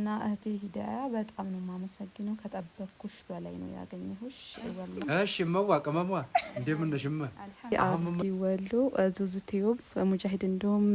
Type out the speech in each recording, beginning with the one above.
እና እህቴ ሂዳያ በጣም ነው ማመሰግነው ከጠበቅኩሽ በላይ ነው ያገኘሁሽ ወላሂ እሺ መዋቀመማ እንደምንሽማ አብዲ ወሎ ዙዙ ቲዩብ ሙጃሂድ እንደውም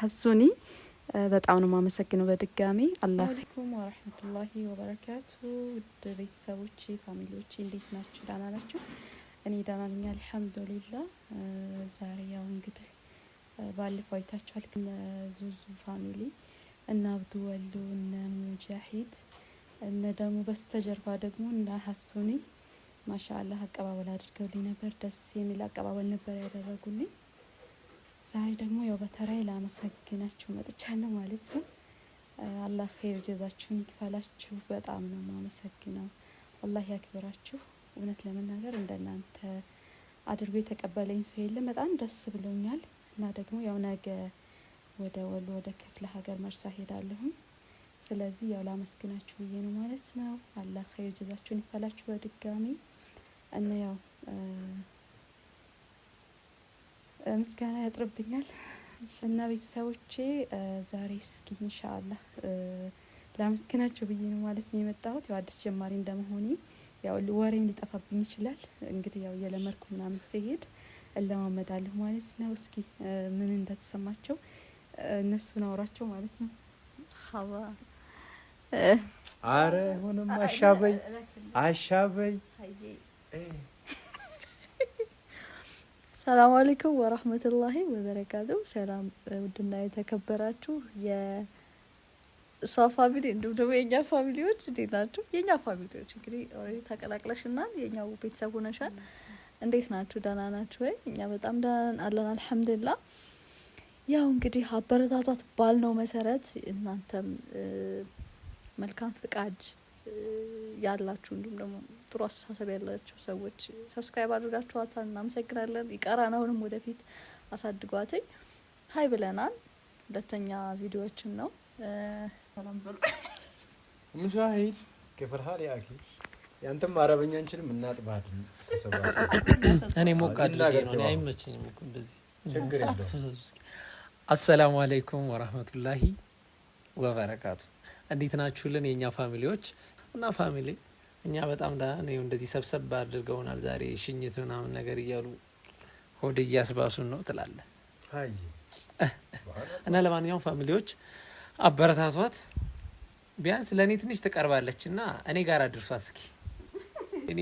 ሐሱኒ በጣም ነው ማመሰግነው በድጋሚ አላህ አለይኩም ወራህመቱላሂ ወበረካቱ ውድ ቤተሰቦቼ ፋሚሊዎቼ እንዴት ናችሁ ደህና ናችሁ እኔ ደህና ነኝ አልহামዱሊላህ ዛሬ ያው እንግዲህ ባለፈው አይታችኋል ዙዙ ፋሚሊ እና አብዱ ወሎ እና ሙጃሂድ እና ደግሞ በስተጀርባ ደግሞ እና ሐሱኒ ማሻአላህ አቀባበል አድርገውልኝ ነበር ደስ የሚል አቀባበል ነበር ያደረጉልኝ ዛሬ ደግሞ ያው በተራይ ላመሰግናችሁ መጥቻለሁ ማለት ነው አላህ ኸይር ጀዛችሁን ይክፈላችሁ በጣም ነው ማመሰግነው አላህ ያክብራችሁ እውነት ለመናገር እንደናንተ አድርጎ የተቀበለኝ ሰው የለም በጣም ደስ ብሎኛል እና ደግሞ ያው ነገ ወደ ወሎ ወደ ክፍለ ሀገር መርሳ ሄዳለሁ ስለዚህ ያው ላመስግናችሁ ብዬ ነው ማለት ነው አላህ ኸይር ጀዛችሁን ይክፈላችሁ በድጋሚ እና ያው ምስጋና ያጥርብኛል እና ቤተሰቦቼ ዛሬ እስኪ ኢንሻአላህ ላመስግናችሁ ብዬ ነው ማለት ነው የመጣሁት ያው አዲስ ጀማሪ እንደመሆኔ ያው ወሬም ሊጠፋብኝ ይችላል እንግዲህ ያው የለመርኩ ምናምን ሲሄድ እለማመዳለሁ ማለት ነው እስኪ ምን እንደተሰማቸው እነሱን አውራቸው ማለት ነው ሀዋ አረ ሆነም አሻበይ ሰላም አለይኩም ወራህመቱላሂ ወበረካቱ ሰላም ውድና የተከበራችሁ የሷ ፋሚሊ እንዲሁም ደግሞ የኛ ፋሚሊዎች እንዴት ናችሁ የኛ ፋሚሊዎች እንግዲህ ኦሬዲ ተቀላቅለሽናል የኛው ቤተሰብ ሆነሻል እንዴት ናችሁ ደህና ናችሁ ወይ እኛ በጣም ደህና አለን አልহামዱሊላህ ያው እንግዲህ አበረታቷት ባልነው መሰረት እናንተም መልካም ፍቃድ ያላችሁ እንዲሁም ደግሞ ጥሩ አስተሳሰብ ያላችሁ ሰዎች ሰብስክራይብ አድርጋችኋታል እናመሰግናለን ይቀራናውንም ወደፊት አሳድጓትኝ ሃይ ብለናል ሁለተኛ ቪዲዮዎችን ነው ሰላም በሉ ሙጃሂድ كيف الحال يا اخي ያንተም አረበኛ እንችልም እናጥባት ተሰባሰብ እኔ ሞቅ አድርጌ ነው አይመችኝም እኮ እንደዚህ ችግር የለውም አሰላሙ አለይኩም ወራህመቱላሂ ወበረካቱ እንዴት ናችሁልን የኛ ፋሚሊዎች እና ፋሚሊ እኛ በጣም ደህና ነው እንደዚህ ሰብሰብ አድርገውናል ዛሬ ሽኝት ምናምን ነገር እያሉ ሆድ እያስባሱን ነው ትላለ አይ እና ለማንኛውም ፋሚሊዎች አበረታቷት ቢያንስ ለኔ ትንሽ ተቀርባለችና እኔ ጋር አድርሷት እስኪ እኔ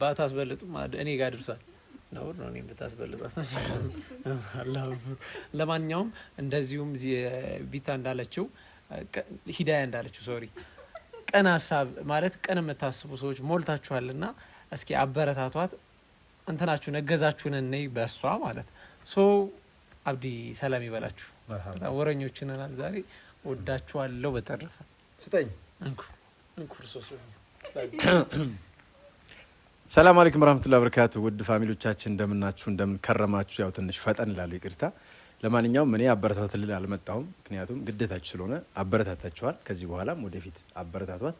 ባታስበልጡ እኔ ጋር አድርሷት ነው እኔ በታስበልጧት ነው አላህ ለማንኛውም እንደዚሁም ቢታ እንዳለችው ሂዳያ እንዳለችው ሶሪ ቀን ሐሳብ ማለት ቀን የምታስቡ ሰዎች ሞልታችኋልና እስኪ አበረታቷት እንትናችሁ ነገዛችሁን ነይ በሷ ማለት ሶ አብዲ ሰላም ይበላችሁ በጣም ወረኞች ነናል ዛሬ ወዳችኋለሁ በተረፈ ስጠኝ እንኩ ሶሶ ሰላም አለይኩም ወራህመቱላሂ ወበረካቱ ውድ ፋሚሊዎቻችን እንደምናችሁ እንደምንከረማችሁ ያው ትንሽ ፈጠን ይላሉ ይቅርታ ለማንኛውም እኔ አበረታታችሁ አልመጣሁም ምክንያቱም ግዴታችሁ ስለሆነ አበረታታችኋል ከዚህ በኋላም ወደፊት አበረታቷት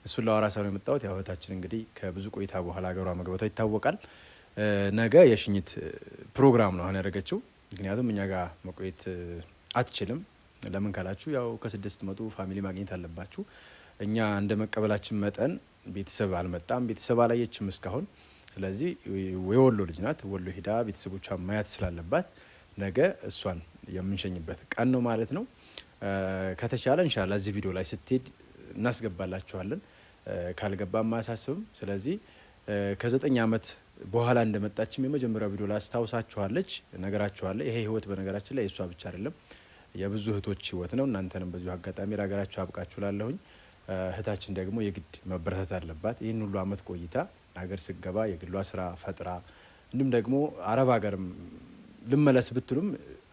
እሱን ለዋራሳው ነው የመጣሁት ያው እህታችን እንግዲህ ከብዙ ቆይታ በኋላ ሀገሯ መግባቷ ይታወቃል ነገ የሽኝት ፕሮግራም ነው ያደረገችው ምክንያቱም እኛ ጋር መቆየት አትችልም ለምን ካላችሁ ያው ከስድስት መጡ ፋሚሊ ማግኘት አለባችሁ እኛ እንደ መቀበላችን መጠን ቤተሰብ አልመጣም ቤተሰብ አላየችም እስካሁን ስለዚህ የወሎ ልጅ ናት ወሎ ሄዳ ቤተሰቦቿን ማየት ስላለባት ነገ እሷን የምንሸኝበት ቀን ነው ማለት ነው ከተቻለ ኢንሻአላህ እዚህ ቪዲዮ ላይ ስትሄድ እናስገባላችኋለን ካልገባም ማሳስብም ስለዚህ ከ9 አመት በኋላ እንደመጣችም የመጀመሪያው ቪዲዮ ላይ አስታውሳችኋለች ነገራችኋለሁ ይሄ ህይወት በነገራችን ላይ እሷ ብቻ አይደለም የብዙ እህቶች ህይወት ነው እናንተንም በዚሁ አጋጣሚ ራጋራችሁ አብቃችሁላለሁኝ እህታችን ደግሞ የግድ መበረታታት አለባት ይሄን ሁሉ አመት ቆይታ ሀገር ስገባ የግሏ ስራ ፈጥራ እንዲሁም ደግሞ አረብ ሀገርም ልመለስ ብትሉም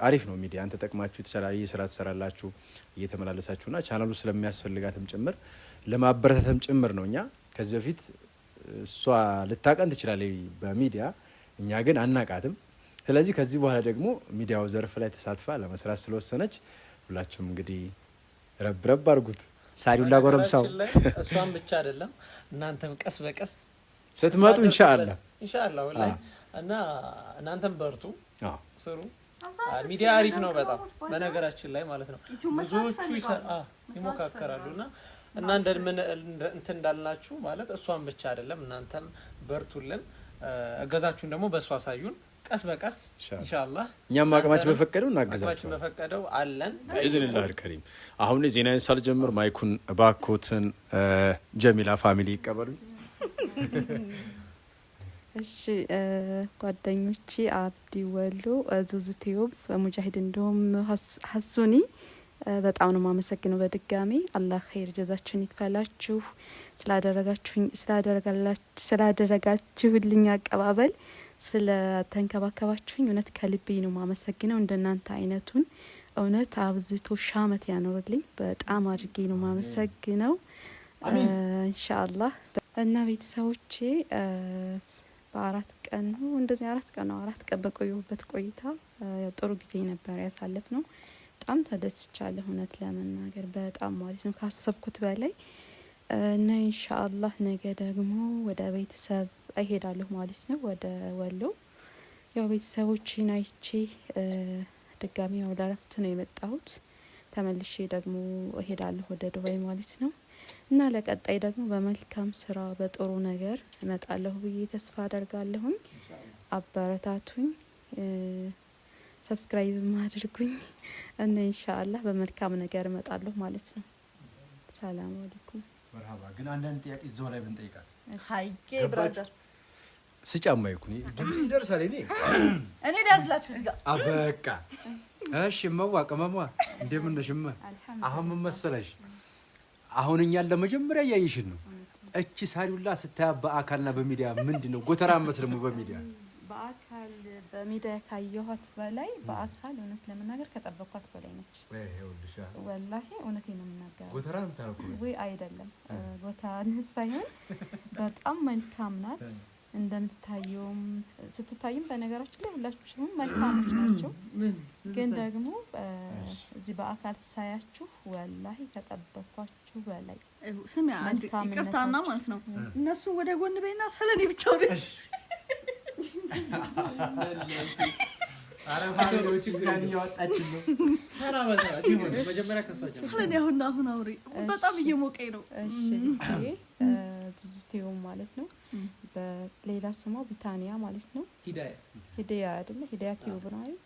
አሪፍ ነው ሚዲያን ተጠቅማችሁ የተሰራየ ስራ ተሰራላችሁ እየተመላለሳችሁና ቻናሉ ስለሚያስፈልጋትም ጭምር ለማበረታታትም ጭምር ነውኛ ከዚህ በፊት እሷ ልታቀን ትችላለች በሚዲያ እኛ ግን አናቃትም ስለዚህ ከዚህ በኋላ ደግሞ ሚዲያው ዘርፍ ላይ ተሳትፋ ለመስራት ስለወሰነች ሁላችሁም እንግዲህ ረብረብ አድርጉት ሳሪውላ ጎረምሳው እሷን ብቻ አይደለም እናንተም ቀስ በቀስ ስትመጡ ኢንሻአላህ ወላሂ እና እናንተም በርቱ ስሩ ሚዲያ አሪፍ ነው በጣም በነገራችን ላይ ማለት ነው። ብዙዎቹ ይሞካከራሉና እና እንትን እንዳልናችሁ ማለት እሷን ብቻ አይደለም እናንተም በርቱልን፣ እገዛችሁን ደግሞ በእሷ አሳዩን። ቀስ በቀስ ኢንሻአላህ እኛም አቅማችን በፈቀደው እናገዛችሁ። አቅማችን በፈቀደው አለን ኢዝኒላህ አልከሪም። አሁን ዜናዬን ሳልጀምር ማይኩን ባኮትን ጀሚላ ፋሚሊ ይቀበሉኝ። እሺ ጓደኞቼ አብዲ ወሎ፣ ዙዙ ቲዩብ፣ ሙጃሂድ እንዲሁም ሀሱኒ በጣም ነው ማመሰግነው በድጋሚ አላህ ኸይር ጀዛችሁን ይክፈላችሁ። ስላደረጋችሁልኝ አቀባበል ስለተንከባከባችሁኝ እውነት ከልቤ ነው ማመሰግነው። እንደናንተ አይነቱን እውነት አብዝቶ ሻመት ያኖርልኝ በጣም አድርጌ ነው ማመሰግነው። ኢንሻአላህ እና ቤተሰቦቼ በአራት ቀን ነው እንደዚህ 4 ቀን ነው 4 ቀን በቆየሁበት ቆይታ ጥሩ ጊዜ ነበር ያሳለፍ ነው። በጣም ተደስቻለሁ እውነት ለመናገር በጣም ማለት ነው ካሰብኩት በላይ እና ኢንሻአላህ ነገ ደግሞ ወደ ቤተሰብ እሄዳለሁ ማለት ነው ወደ ወሎ። ያው ቤተሰቦቼን አይቼ ድጋሚ ያው ለረፍት ነው የመጣሁት። ተመልሼ ደግሞ እሄዳለሁ ወደ ዱባይ ማለት ነው። እና ለቀጣይ ደግሞ በመልካም ስራ በጥሩ ነገር እመጣለሁ ብዬ ተስፋ አደርጋለሁኝ። አበረታቱኝ፣ ሰብስክራይብ ማድርጉኝ እና ኢንሻአላህ በመልካም ነገር እመጣለሁ ማለት ነው። ሰላም አለይኩም። መርሃባ። ግን አንዳንድ ጥያቄ እዛው ላይ ብንጠይቃት ሃይጌ ብራዘር ስጫማ ይኩኒ ድምጽ ይደርሳል። እኔ ሊያዝላችሁ እዚህ ጋር አበቃ። እሺ መዋቀመማ እንደምን ነሽማ? አሁን ምን መሰለሽ አሁን እኛን ለመጀመሪያ ያይሽን ነው እቺ ሳሪውላ ስታያ በአካልና በሚዲያ ምንድነው ጎተራ መስለሙ በሚዲያ በአካል በሚዲያ ካየኋት በላይ በአካል እውነት ለመናገር ከጠበቅኳት በላይ ነች። ወላሂ እውነቴን ነው የምናገረው። ጎተራ ነው ታረኩ ወይ አይደለም ጎተራ ሳይሆን በጣም መልካም ናት። እንደምትታየውም ስትታይም በነገራችን ላይ ሁላችሁም መልካሞች ናቸው። ግን ደግሞ እዚህ በአካል ሳያችሁ ወላሂ ከጠበቅኳችሁ በላይ ስሚ አንድ ይቅርታና ማለት ነው እነሱ ወደ ጎን በይና ስለኔ ብቻው ነሽ አረባጆች ጋር ያወጣችን ነው ሰራ በሰራ ይሁን መጀመሪያ ከሷቸው ስለኔ አሁን አውሪ በጣም እየሞቀኝ ነው። እሺ ዙዙቴው ማለት ነው በሌላ ስሟ ቢታኒያ ማለት ነው። ሂዳያ አይደለ? ሂዳያ ቲዩብ ነው አይደል?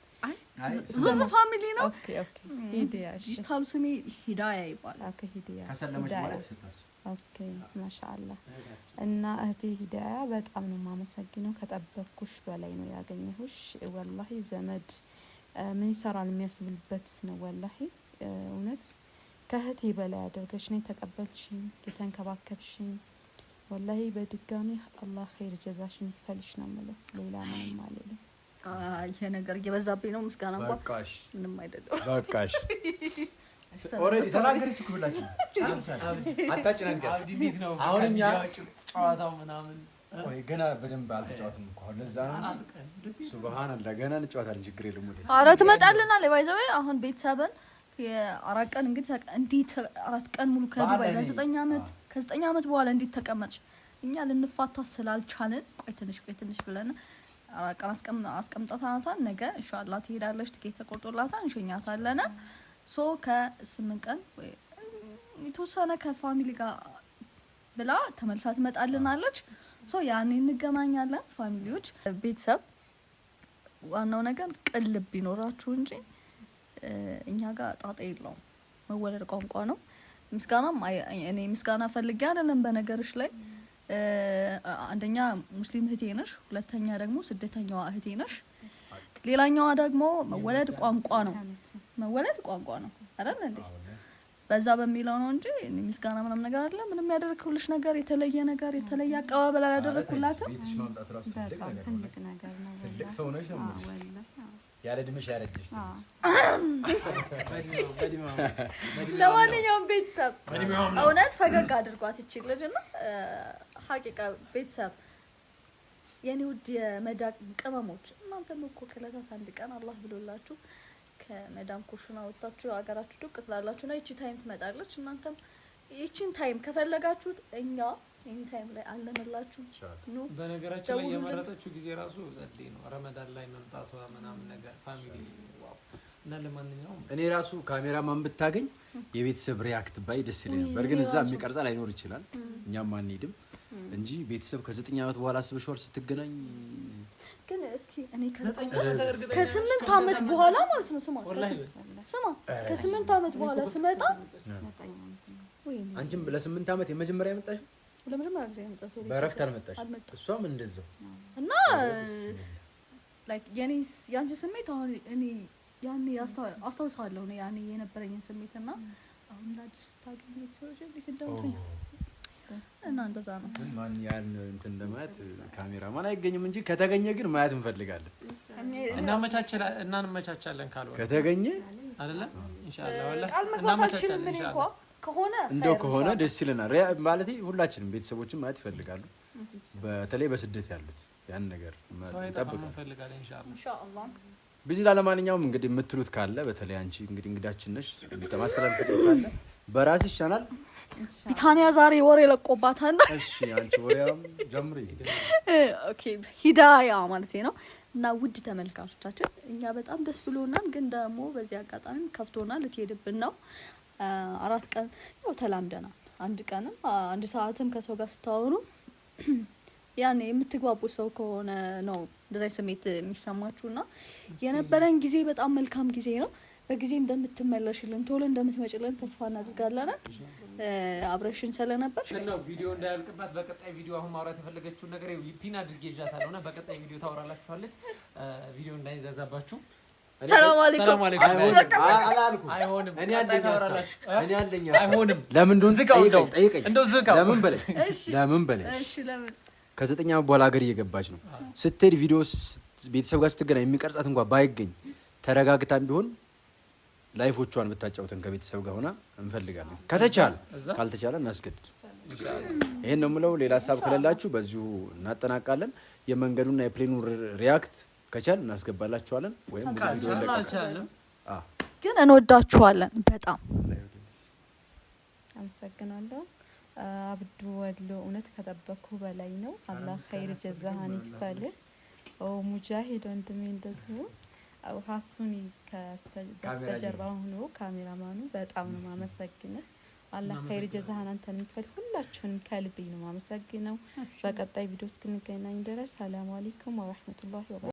አይ ዙዙ ፋሚሊ ነው። ኦኬ ሂዳያ ዲጂታሉ ስሜ ሂዳያ ይባላል። ኦኬ ሂዳያ ከሰለመች ማለት ስታስ ኦኬ ማሻአላህ። እና እህቴ ሂዳያ በጣም ነው የማመሰግነው። ከጠበቅኩሽ በላይ ነው ያገኘሁሽ። ወላሂ ዘመድ ምን ይሰራል የሚያስብልበት ነው። ወላሂ እውነት ከእህቴ በላይ አድርገሽ ነው የተቀበልሽኝ የተንከባከብሽኝ። ወላሂ በድጋሚ አላህ ኸይር ጀዛሽን ይክፈልሽ ነው የምለው። ሌላ ምንም አልልም። ይሄ ነገር እየበዛብኝ ነው። ምስጋና እንኳን በቃሽ ምንም አይደለም። በቃሽ ኦሬዲ ተናገረች እኮ ብላችሁ አታጭናንቀ አብዲት ነው አሁን እኛ ጨዋታው ምናምን ወይ ገና በደንብ አልተጫወትንም እኮ አሁን ለዛ ነው። ሱብሃንአላህ ገና እንጫወታለን። ችግር የለም። ወዴ ኧረ ትመጣልናል። ባይዘው አሁን ቤተሰብን የ4 ቀን እንግዲህ እንዴት 4 ቀን ሙሉ ከዱባይ ለ9 አመት ከ9 አመት በኋላ እንዴት ተቀመጥሽ? እኛ ልንፋታ ስላልቻልን ቆይ ትንሽ ብለን 4 ቀን አስቀምጣታናታል። ነገ ኢንሻአላህ ትሄዳለች። ትኬት ተቆርጦላታል። እንሸኛታለን። ሶ ከ8 ቀን ወይ የተወሰነ ከፋሚሊ ጋር ብላ ተመልሳ ትመጣልናለች። ሶ ያኔ እንገናኛለን። ፋሚሊዎች ቤተሰብ ዋናው ነገር ቅልብ ቢኖራችሁ እንጂ እኛ ጋር ጣጣ የለውም። መወለድ ቋንቋ ነው። ምስጋናም እኔ ምስጋና ፈልጌ አይደለም። በነገርሽ ላይ አንደኛ ሙስሊም እህቴ ነሽ፣ ሁለተኛ ደግሞ ስደተኛዋ እህቴ ነሽ፣ ሌላኛዋ ደግሞ መወለድ ቋንቋ ነው። መወለድ ቋንቋ ነው አይደል እንዴ? በዛ በሚለው ነው እንጂ እኔ ምስጋና ምንም ነገር አይደለም። ምንም ያደረኩልሽ ነገር የተለየ አቀባበል አላደረኩላትም። በጣም ትልቅ ነገር ነው። ትልቅ ሰው ነሽ ነው ያለ ድምሽ ያረጀሽ። ለማንኛውም ቤተሰብ እውነት ፈገግ አድርጓት ይችል ልጅና ሐቂቃ ቤተሰብ የኔ ውድ የመዳም ቅመሞች እናንተም እኮ ከለታት አንድ ቀን አላህ ብሎላችሁ ከመዳም ኩሽና ወጣችሁ ሀገራችሁ ዱቅ ትላላችሁና ይቺ ታይም ትመጣለች። እናንተም ይቺን ታይም ከፈለጋችሁት እኛ ኤኒ ታይም ላይ አለንላችሁ። ኑ በነገራችን ላይ የመረጠችው ጊዜ ራሱ ጸዴ ነው። ረመዳን ላይ መምጣቷ ምናምን ነገር ፋሚሊ ዋው። እና ለማንኛውም እኔ ራሱ ካሜራማን ብታገኝ የቤተሰብ ሪያክት ባይ ደስ ይለኛል። በርግጥ እዛ የሚቀርጻ ላይኖር ይችላል፣ እኛም አንሄድም እንጂ ቤተሰብ ከ9 ዓመት በኋላ አስበሽዋል ስትገናኝ? ግን እስኪ እኔ ከ8 ዓመት በኋላ ማለት ነው ስማ ከ8 ዓመት በኋላ ስመጣ አንቺም ለ8 ዓመት የመጀመሪያ ያመጣሽው? ለመጀመሪያ ጊዜ ያመጣሽ በእረፍት አልመጣሽ? እሷም እንደዛው እና ላይክ ያንቺ ስሜት አሁን እኔ ያኔ አስታውሳለሁ ነው ያኔ የነበረኝን ስሜት እና አሁን ላድስ ታገኝ ሰዎች እንዴት እንደምትሆኝ እና እንደዛ ነው። ማን ያን እንትን ለማየት ካሜራማን አይገኝም እንጂ ከተገኘ ግን ማየት እንፈልጋለን። እናመቻቻለን ካልሆነ ከተገኘ አይደለ ኢንሻአላህ ወላሂ እናመቻቻለን ኢንሻአላህ ከሆነ ደስ ይለናል። ማለት ሁላችንም ቤተሰቦችን ማየት ይፈልጋሉ። በተለይ በስደት ያሉት ያን ነገር እንፈልጋለን ኢንሻአላህ። ቢዚ ለማንኛውም እንግዲህ የምትሉት ካለ በተለይ አንቺ እንግዲህ እንግዳችን ነሽ ተማሰለን ፍቅር ካለ በራስሽ ቻናል ቢታንያ ዛሬ ወሬ ለቆባታል። እሺ አንቺ ወሬም ጀምሪ። ኦኬ ሂዳያ ማለት ነው። እና ውድ ተመልካቾቻችን እኛ በጣም ደስ ብሎናል፣ ግን ደግሞ በዚህ አጋጣሚ ከፍቶናል። ልትሄድብን ነው 4 ቀን ያው ተላምደናል። አንድ ቀንም 1 ሰዓትም ከሰው ጋር ስታወሩ ያኔ የምትግባቡ ሰው ከሆነ ነው እንደዛ ስሜት የሚሰማችሁና የነበረን ጊዜ በጣም መልካም ጊዜ ነው። በጊዜ እንደምትመለሽልን ቶሎ እንደምትመጭልን ተስፋ እናደርጋለን። አብረሽን ስለነበር ነው ቪዲዮ እንዳያልቅባት በቀጣይ ቪዲዮ አሁን ማውራት የፈለገችውን ነገር ፒን አድርጌ ይዣታለሁና በቀጣይ ቪዲዮ ታወራላችኋለች። ቪዲዮ እንዳይዛዛባችሁ። ሰላም አለይኩም አይሆንም። እኔ ያለኝ ለምን እንደሆነ ጠይቀኝ። ለምን በለኝ እሺ ለምን ከ9 ዓመት በኋላ ሀገር እየገባች ነው ስትሄድ ቪዲዮ ቤተሰብ ጋር ስትገናኝ የሚቀርጻት እንኳን ባይገኝ ተረጋግታም ቢሆን ላይፎቿን ብታጫውተን ከቤተሰብ ጋር ሆና እንፈልጋለን። ከተቻለ ካልተቻለ እናስገድድ። ይሄን ነው የምለው። ሌላ ሀሳብ ከሌላችሁ በዚሁ እናጠናቃለን። የመንገዱና የፕሌኑ ሪያክት ከቻል እናስገባላችኋለን ወይም ብዙ ቪዲዮ እንለቃለን። ግን እንወዳችኋለን በጣም አመሰግናለሁ። አብዱ ወሎ እውነት ከጠበቅኩ በላይ ነው። አላህ ኸይር ጀዛህን ይክፈልህ። ሙጃሂድ ወንድሜ እንደዚሁ ሀሱኒ ከበስተጀርባ ሆኖ ካሜራማኑ በጣም ነው ማመሰግነው። አላህ ኸይር ጀዛህን አንተን ይክፈል። ሁላችሁንም ከልቤ ነው ማመሰግነው። በቀጣይ ቪዲዮ እስክንገናኝ ድረስ ሰላም አለይኩም ወራህመቱላሂ ወበረካቱ።